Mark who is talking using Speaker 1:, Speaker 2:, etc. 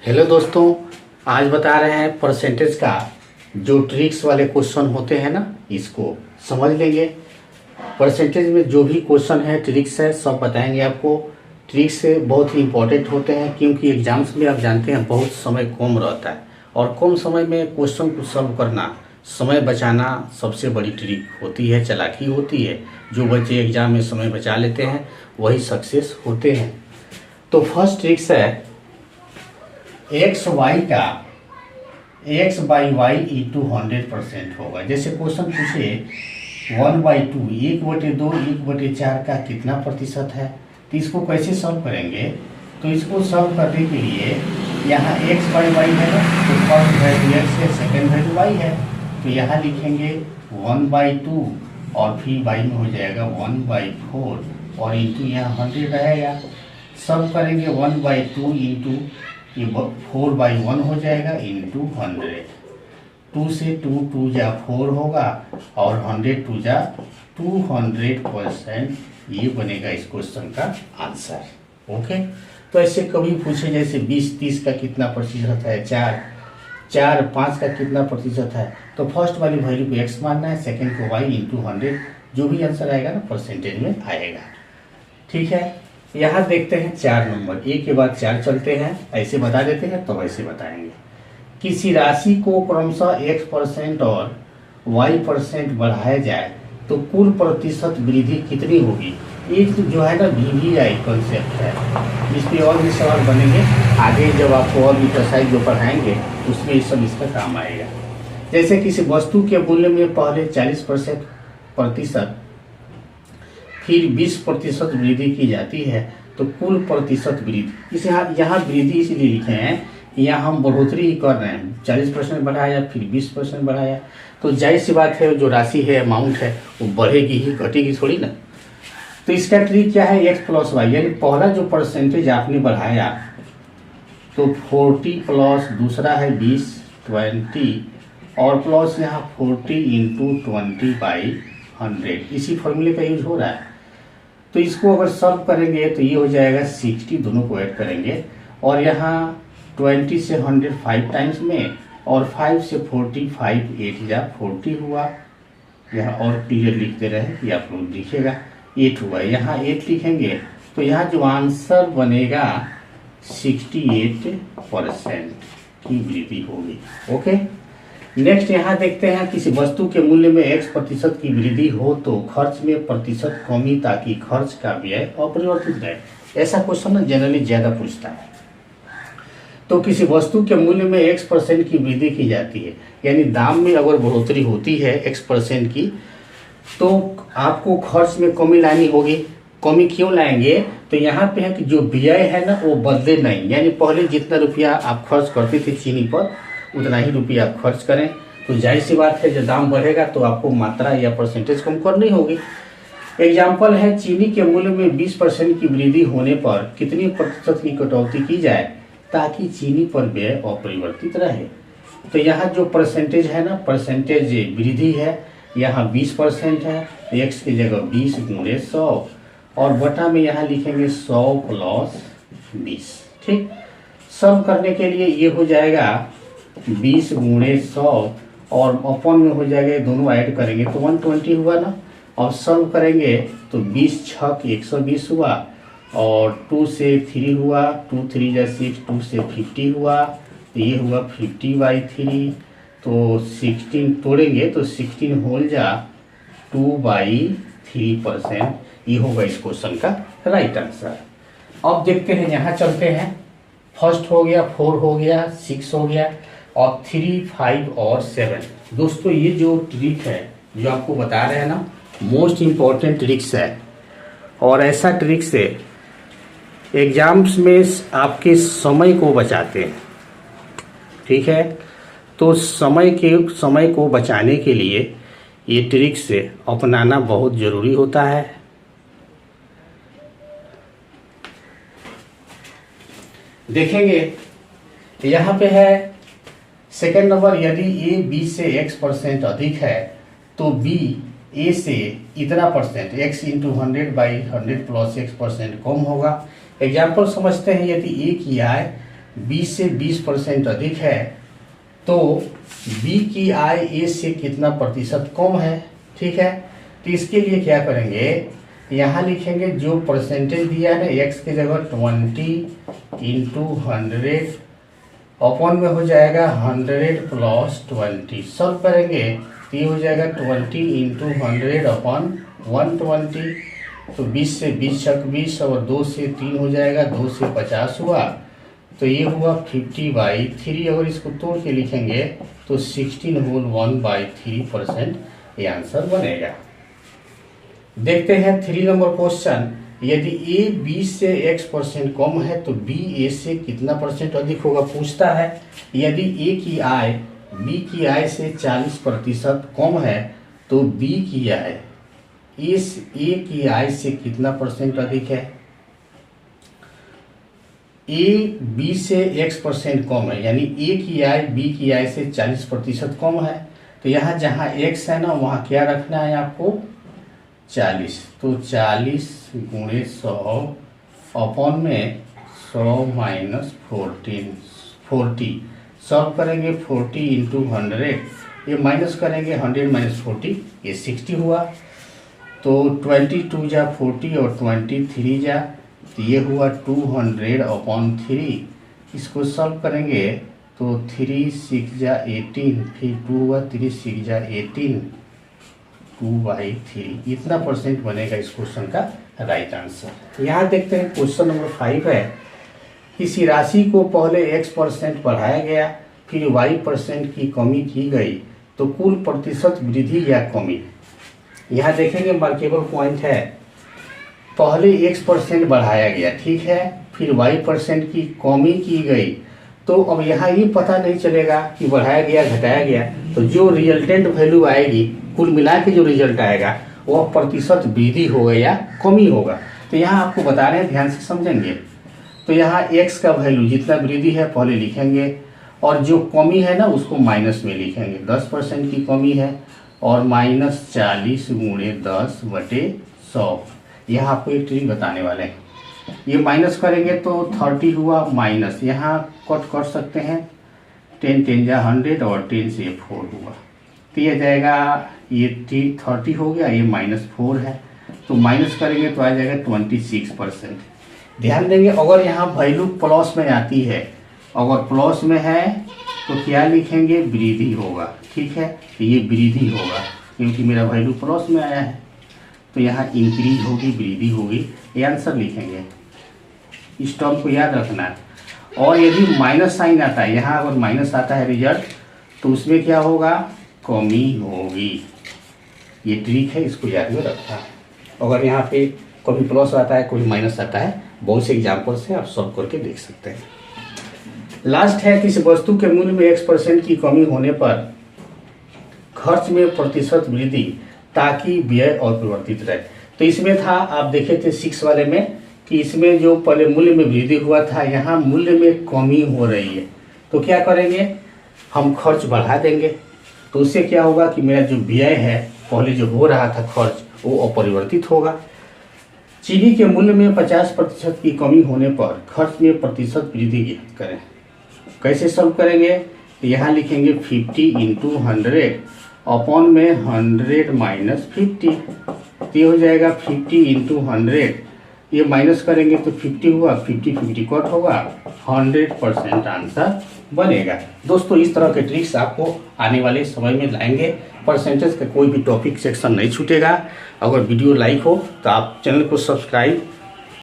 Speaker 1: Hello दोस्तों, आज बता रहे हैं परसेंटेज का जो ट्रिक्स वाले क्वेश्चन होते हैं ना, इसको समझ लेंगे। परसेंटेज में जो भी क्वेश्चन है, ट्रिक्स है, सब बताएंगे आपको। ट्रिक्स बहुत ही इंपॉर्टेंट होते हैं क्योंकि एग्जाम्स में आप जानते हैं बहुत समय कम रहता है और कम समय में क्वेश्चन को सॉल्व करना, समय बचाना सबसे बड़ी ट्रिक होती है, चालाकी होती है। जो बच्चे एग्जाम में समय बचा लेते हैं वही सक्सेस होते हैं। तो फर्स्ट ट्रिक्स है एक्स बाई वाई इंटू 100% होगा। जैसे क्वेश्चन पूछे 1/2 1/2 1/4 का कितना प्रतिशत है, तो इसको कैसे सॉल्व करेंगे। तो इसको सॉल्व करने के लिए यहाँ एक्स बाई वाई है ना, तो फर्स्ट वैल्यू एक्स है, सेकेंड वैल्यू वाई है। तो यहाँ लिखेंगे 1/2 और फिर वाई में हो जाएगा 1/4 और इंटू यहाँ 100 रहेगा। सॉल्व करेंगे 1/2 इंटू ये 4/1 हो जाएगा इंटू 100। 2 से 2 जा 4 होगा और 100 2 जा 200%। ये बनेगा इस क्वेश्चन का आंसर। ओके, तो ऐसे कभी पूछे जैसे 20-30 का कितना प्रतिशत है, 4-5 का कितना प्रतिशत है, तो फर्स्ट वाली वैल्यू को एक्स मानना है, सेकेंड को वाई इंटू 100। जो भी आंसर आएगा ना परसेंटेज में आएगा। ठीक है, यहाँ देखते हैं 4 नंबर, एक के बाद 4 चलते हैं, ऐसे बता देते हैं तो वैसे बताएंगे। किसी राशि को क्रमशः x% और y% बढ़ाया जाए तो कुल प्रतिशत वृद्धि कितनी होगी। एक जो है ना VVI कॉन्सेप्ट है, इस पर और भी सवाल बनेंगे आगे जब आपको और भी एक्सरसाइज जो पढ़ाएंगे उसमें ये सब इसका काम आएगा। जैसे किसी वस्तु के मूल्य में पहले 40% फिर 20% वृद्धि की जाती है तो कुल प्रतिशत वृद्धि। इस यहाँ वृद्धि इसलिए लिखे हैं, यहाँ हम बढ़ोतरी ही कर रहे हैं। 40% बढ़ाया फिर 20% बढ़ाया, तो जाहिर सी बात है जो राशि है, अमाउंट है, वो बढ़ेगी ही, घटेगी थोड़ी ना। तो इसका ट्रिक क्या है, x प्लस वाई, यानी पहला जो परसेंटेज आपने बढ़ाया तो 40 प्लस दूसरा है 20 20 और प्लस यहाँ 40 इंटू 20/100। इसी फॉर्मूले का यूज हो रहा है। तो इसको अगर सॉल्व करेंगे तो ये हो जाएगा 60, दोनों को ऐड करेंगे और यहाँ 20 से 100 5 टाइम्स में और 5 से 40 5 8 जा 40 हुआ। यहाँ और क्लियर लिख दे रहे हैं कि आप लोग लिखिएगा 8 हुआ। यहाँ 8 लिखेंगे तो यहाँ जो आंसर बनेगा 68% की वृद्धि होगी। ओके, नेक्स्ट यहाँ देखते हैं किसी वस्तु के मूल्य में x% की वृद्धि हो तो खर्च में प्रतिशत कमी ताकि खर्च का व्यय अपरिवर्तित रहे। ऐसा क्वेश्चन जनरली ज्यादा पूछता है। तो किसी वस्तु के मूल्य में x% की वृद्धि की जाती है, यानी दाम में अगर बढ़ोतरी होती है x% की, तो आपको खर्च में कमी लानी होगी। कमी क्यों लाएंगे, तो यहाँ पे है कि जो व्यय है ना वो बदले नहीं, यानी पहले जितना रुपया आप खर्च करते थे चीनी पर उतना ही रुपया आप खर्च करें। तो जाहिर सी बात है जब दाम बढ़ेगा तो आपको मात्रा या परसेंटेज कम करनी होगी। एग्जाम्पल है चीनी के मूल्य में 20% की वृद्धि होने पर कितनी प्रतिशत की कटौती की जाए ताकि चीनी पर व्यय अपरिवर्तित रहे। तो यहाँ जो परसेंटेज है ना, परसेंटेज वृद्धि है, यहाँ 20% है, x की जगह 20 गुणे 100 और बटा में यहाँ लिखेंगे 100 प्लस 20। ठीक, सम करने के लिए ये हो जाएगा 20 गुणे 100 और अपन में हो जाएगा, दोनों ऐड करेंगे तो 120 हुआ ना। और सम करेंगे तो 20 छक 120 हुआ और 2 से 3 हुआ, 2 3 जा 6, 2 से 50 हुआ, तो ये हुआ 50/3। तो 16 तोड़ेंगे तो 16 होल जा 2/3%। ये होगा इस क्वेश्चन का राइट आंसर। अब देखते हैं, यहाँ चलते हैं। फर्स्ट हो गया, 4 हो गया, 6 हो गया और 3 5 और 7। दोस्तों ये जो ट्रिक है जो आपको बता रहे हैं ना, मोस्ट इम्पॉर्टेंट ट्रिक्स है और ऐसा ट्रिक से एग्जाम्स में आपके समय को बचाते हैं। ठीक है, तो समय को बचाने के लिए ये ट्रिक से अपनाना बहुत ज़रूरी होता है। देखेंगे यहाँ पे है सेकेंड नंबर, यदि a b से x% अधिक है तो b a से इतना percent x into 100/100 plus x% कम होगा। एग्जाम्पल समझते हैं, यदि a की आय बी से 20% अधिक है तो बी की आय ए से कितना प्रतिशत कम है। ठीक है, तो इसके लिए क्या करेंगे, यहाँ लिखेंगे जो परसेंटेज दिया है ना एक्स की जगह 20 इंटू 100 अपॉन में हो जाएगा 100 प्लस 20। सॉल्व करेंगे तो ये हो जाएगा 20 इंटू 100 अपॉन 120। तो 20 से 20 छक 20 और 2 से 3 हो जाएगा, 2 से 50 हुआ, तो ये हुआ 50/3। अगर इसको तोड़ के लिखेंगे तो 16 होल 1/3% ये आंसर बनेगा। देखते हैं 3 नंबर क्वेश्चन। यदि ए बी से x% कम है तो बी ए से कितना परसेंट अधिक होगा, पूछता है। यदि ए की आय बी की आय से 40% कम है तो बी की आय ए की आय से कितना परसेंट अधिक है। ए बी से x% कम है, यानी ए की आय बी की आय से 40% कम है। तो यहाँ जहाँ x है ना वहाँ क्या रखना है आपको, 40। तो 40 गुणे 100 अपॉन में 100 माइनस 40। सॉल्व करेंगे 40 इंटू 100, ये माइनस करेंगे 100 माइनस 40, ये 60 हुआ। तो 22 जा 40 और 23 जा, तो ये हुआ 200 अपॉन 3। इसको सॉल्व करेंगे तो 3 6 जा 18, फिर 2 हुआ, 3 6 जा 18, 2/3। इतना परसेंट बनेगा इस क्वेश्चन का राइट आंसर। यहाँ देखते हैं क्वेश्चन नंबर 5 है। किसी राशि को पहले x% बढ़ाया गया फिर y% की कमी की गई तो कुल प्रतिशत वृद्धि या कमी। यहाँ देखेंगे मार्केबल पॉइंट है, पहले x% बढ़ाया गया, ठीक है, फिर y% की कमी की गई। तो अब यहाँ ये पता नहीं चलेगा कि बढ़ाया गया घटाया गया, तो जो रिजल्टेंट वैल्यू आएगी कुल मिला के जो रिजल्ट आएगा वह प्रतिशत वृद्धि होगा या कमी होगा। तो यहाँ आपको बता रहे हैं, ध्यान से समझेंगे। तो यहाँ x का वैल्यू जितना वृद्धि है पहले लिखेंगे और जो कमी है ना उसको माइनस में लिखेंगे। 10% की कमी है और माइनस 40 गुणे 10/100। यहाँ आपको एक ट्रिक बताने वाले हैं। ये माइनस करेंगे तो 30 हुआ, माइनस यहाँ कट कर सकते हैं, 10 10 जा 100 और 10 से 4 हुआ, तो ये जाएगा, ये 30 हो गया, ये -4 है, तो माइनस करेंगे तो आ जाएगा 26%। ध्यान देंगे अगर यहाँ वैल्यू प्लस में आती है, अगर प्लस में है तो क्या लिखेंगे, वृद्धि होगा। ठीक है, तो ये वृद्धि होगा क्योंकि मेरा वैल्यू प्लस में आया है, तो यहाँ इंक्रीज होगी, वृद्धि होगी, ये आंसर लिखेंगे। इस टर्म को याद रखना है। और यदि माइनस साइन आता है, यहाँ अगर माइनस आता है रिजल्ट, तो उसमें क्या होगा, कमी होगी। ये ट्रिक है, इसको याद में रखना। अगर यहाँ पे कभी प्लस आता है कोई माइनस आता है, बहुत से एग्जाम्पल से आप सॉल्व करके देख सकते हैं। लास्ट है, किसी वस्तु के मूल्य में x% की कमी होने पर खर्च में प्रतिशत वृद्धि ताकि व्यय अपरिवर्तित रहे। तो इसमें था, आप देखे थे 6 वाले में कि इसमें जो पहले मूल्य में वृद्धि हुआ था, यहाँ मूल्य में कमी हो रही है। तो क्या करेंगे, हम खर्च बढ़ा देंगे, तो उससे क्या होगा कि मेरा जो व्यय है पहले जो हो रहा था खर्च वो अपरिवर्तित होगा। चीनी के मूल्य में 50% की कमी होने पर खर्च में प्रतिशत वृद्धि करें। कैसे सॉल्व करेंगे, तो यहाँ लिखेंगे 50 इंटू 100 अपॉन में 100 माइनस 50, तो ये हो जाएगा 50 इंटू 100, ये माइनस करेंगे तो 50 हुआ, 50 कट होगा, 100% आंसर बनेगा। दोस्तों इस तरह के ट्रिक्स आपको आने वाले समय में लाएंगे। परसेंटेज का कोई भी टॉपिक सेक्शन नहीं छूटेगा। अगर वीडियो लाइक हो तो आप चैनल को सब्सक्राइब